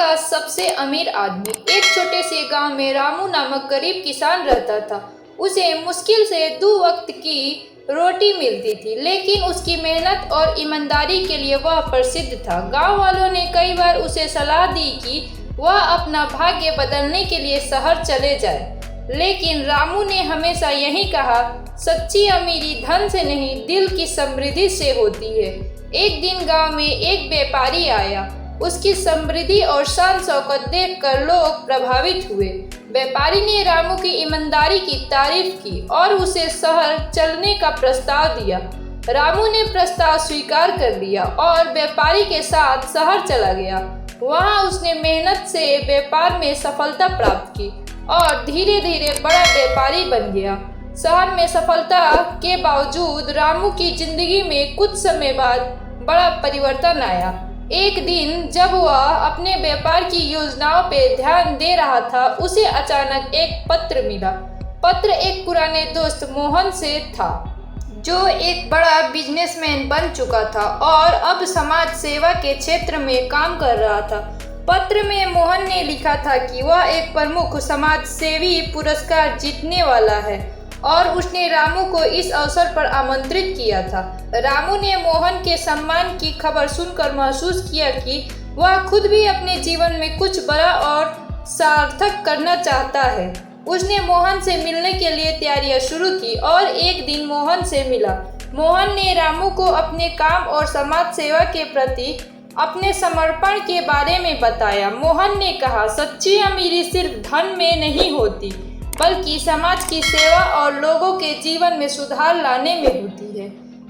का सबसे अमीर आदमी। एक छोटे से गांव में रामू नामक गरीब किसान रहता था। उसे मुश्किल से 2 वक्त की रोटी मिलती थी, लेकिन उसकी मेहनत और ईमानदारी के लिए वह प्रसिद्ध था। गांव वालों ने कई बार उसे सलाह दी कि वह अपना भाग्य बदलने के लिए शहर चले जाए, लेकिन रामू ने हमेशा यही कहा, सच्ची अमीरी धन से नहीं, दिल की समृद्धि से होती है। एक दिन गांव में एक व्यापारी आया। उसकी समृद्धि और शान शौकत देखकर लोग प्रभावित हुए। व्यापारी ने रामू की ईमानदारी की तारीफ की और उसे शहर चलने का प्रस्ताव दिया। रामू ने प्रस्ताव स्वीकार कर लिया और व्यापारी के साथ शहर चला गया। वहां उसने मेहनत से व्यापार में सफलता प्राप्त की और धीरे धीरे बड़ा व्यापारी बन गया। शहर में सफलता के बावजूद रामू की जिंदगी में कुछ समय बाद बड़ा परिवर्तन आया। एक दिन जब वह अपने व्यापार की योजनाओं पर ध्यान दे रहा था, उसे अचानक एक पत्र मिला। पत्र एक पुराने दोस्त मोहन से था, जो एक बड़ा बिजनेसमैन बन चुका था और अब समाज सेवा के क्षेत्र में काम कर रहा था। पत्र में मोहन ने लिखा था कि वह एक प्रमुख समाज सेवी पुरस्कार जीतने वाला है और उसने रामू को इस अवसर पर आमंत्रित किया था। रामू ने मोहन के सम्मान की खबर सुनकर महसूस किया कि वह खुद भी अपने जीवन में कुछ बड़ा और सार्थक करना चाहता है। उसने मोहन से मिलने के लिए तैयारियां शुरू की और एक दिन मोहन से मिला। मोहन ने रामू को अपने काम और समाज सेवा के प्रति अपने समर्पण के बारे में बताया। मोहन ने कहा, सच्ची अमीरी सिर्फ धन में नहीं होती, बल्कि समाज की सेवा और लोगों के जीवन में सुधार लाने में होती है।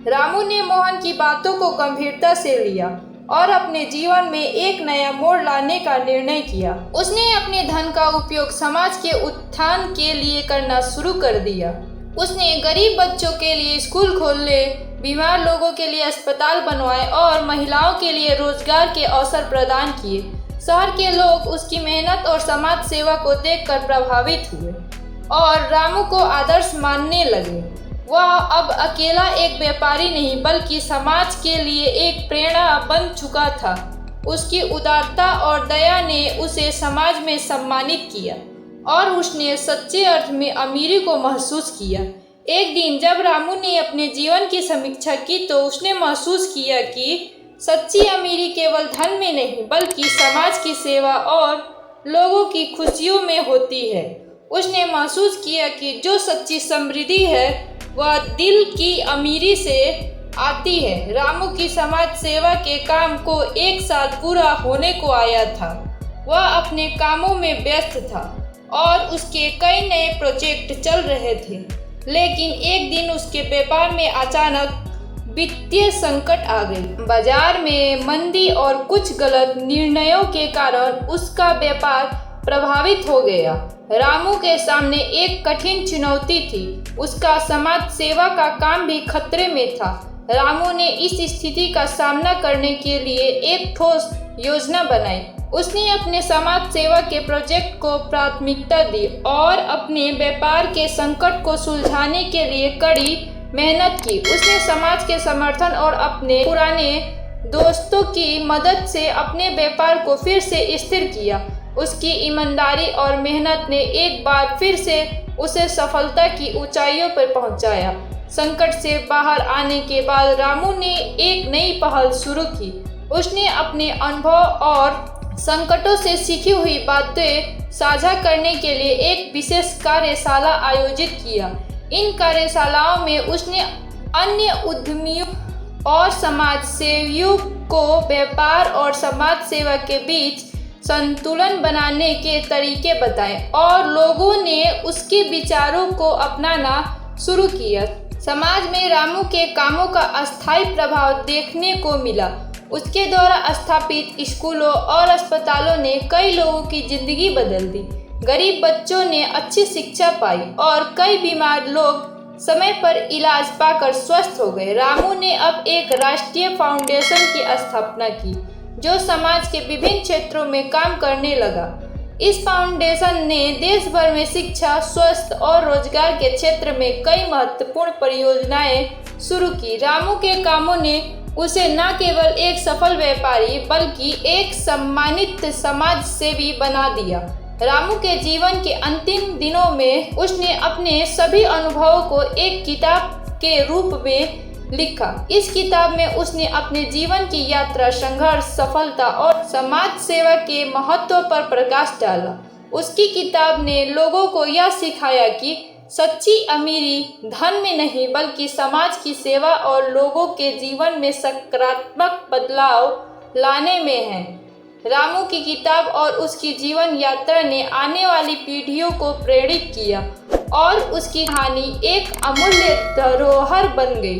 रामू ने मोहन की बातों को गंभीरता से लिया और अपने जीवन में एक नया मोड़ लाने का निर्णय किया। उसने अपने धन का उपयोग समाज के उत्थान के लिए करना शुरू कर दिया। उसने गरीब बच्चों के लिए स्कूल खोले, बीमार लोगों के लिए अस्पताल बनवाए और महिलाओं के लिए रोजगार के अवसर प्रदान किए। शहर के लोग उसकी मेहनत और समाज सेवा को देखकर प्रभावित हुए और रामू को आदर्श मानने लगे। वह अब अकेला एक व्यापारी नहीं, बल्कि समाज के लिए एक प्रेरणा बन चुका था। उसकी उदारता और दया ने उसे समाज में सम्मानित किया और उसने सच्चे अर्थ में अमीरी को महसूस किया। एक दिन जब रामू ने अपने जीवन की समीक्षा की, तो उसने महसूस किया कि सच्ची अमीरी केवल धन में नहीं, बल्कि समाज की सेवा और लोगों की खुशियों में होती है। उसने महसूस किया कि जो सच्ची समृद्धि है वह दिल की अमीरी से आती है। रामू की समाज सेवा के काम को 1 साल पूरा होने को आया था। वह अपने कामों में व्यस्त था और उसके कई नए प्रोजेक्ट चल रहे थे, लेकिन एक दिन उसके व्यापार में अचानक वित्तीय संकट आ गई। बाजार में मंदी और कुछ गलत निर्णयों के कारण उसका व्यापार प्रभावित हो गया। रामू के सामने एक कठिन चुनौती थी। उसका समाज सेवा का काम भी खतरे में था। रामू ने इस स्थिति का सामना करने के लिए एक ठोस योजना बनाई। उसने अपने समाज सेवा के प्रोजेक्ट को प्राथमिकता दी और अपने व्यापार के संकट को सुलझाने के लिए कड़ी मेहनत की। उसने समाज के समर्थन और अपने पुराने दोस्तों की मदद से अपने व्यापार को फिर से स्थिर किया। उसकी ईमानदारी और मेहनत ने एक बार फिर से उसे सफलता की ऊंचाइयों पर पहुंचाया। संकट से बाहर आने के बाद रामू ने एक नई पहल शुरू की। उसने अपने अनुभव और संकटों से सीखी हुई बातें साझा करने के लिए एक विशेष कार्यशाला आयोजित किया। इन कार्यशालाओं में उसने अन्य उद्यमियों और समाज सेवियों को व्यापार और समाज सेवा के बीच संतुलन बनाने के तरीके बताए और लोगों ने उसके विचारों को अपनाना शुरू किया। समाज में रामू के कामों का अस्थायी प्रभाव देखने को मिला। उसके द्वारा स्थापित स्कूलों और अस्पतालों ने कई लोगों की जिंदगी बदल दी। गरीब बच्चों ने अच्छी शिक्षा पाई और कई बीमार लोग समय पर इलाज पाकर स्वस्थ हो गए। रामू ने अब एक राष्ट्रीय फाउंडेशन की स्थापना की, जो समाज के विभिन्न क्षेत्रों में काम करने लगा। इस फाउंडेशन ने देश भर में शिक्षा, स्वास्थ्य और रोजगार के क्षेत्र में कई महत्वपूर्ण परियोजनाएं शुरू की। रामू के कामों ने उसे न केवल एक सफल व्यापारी बल्कि एक सम्मानित समाज सेवी बना दिया। रामू के जीवन के अंतिम दिनों में उसने अपने सभी अनुभवों को एक किताब के रूप में लिखा। इस किताब में उसने अपने जीवन की यात्रा, संघर्ष, सफलता और समाज सेवा के महत्व पर प्रकाश डाला। उसकी किताब ने लोगों को यह सिखाया कि सच्ची अमीरी धन में नहीं बल्कि समाज की सेवा और लोगों के जीवन में सकारात्मक बदलाव लाने में है। रामू की किताब और उसकी जीवन यात्रा ने आने वाली पीढ़ियों को प्रेरित किया और उसकी कहानी एक अमूल्य धरोहर बन गई।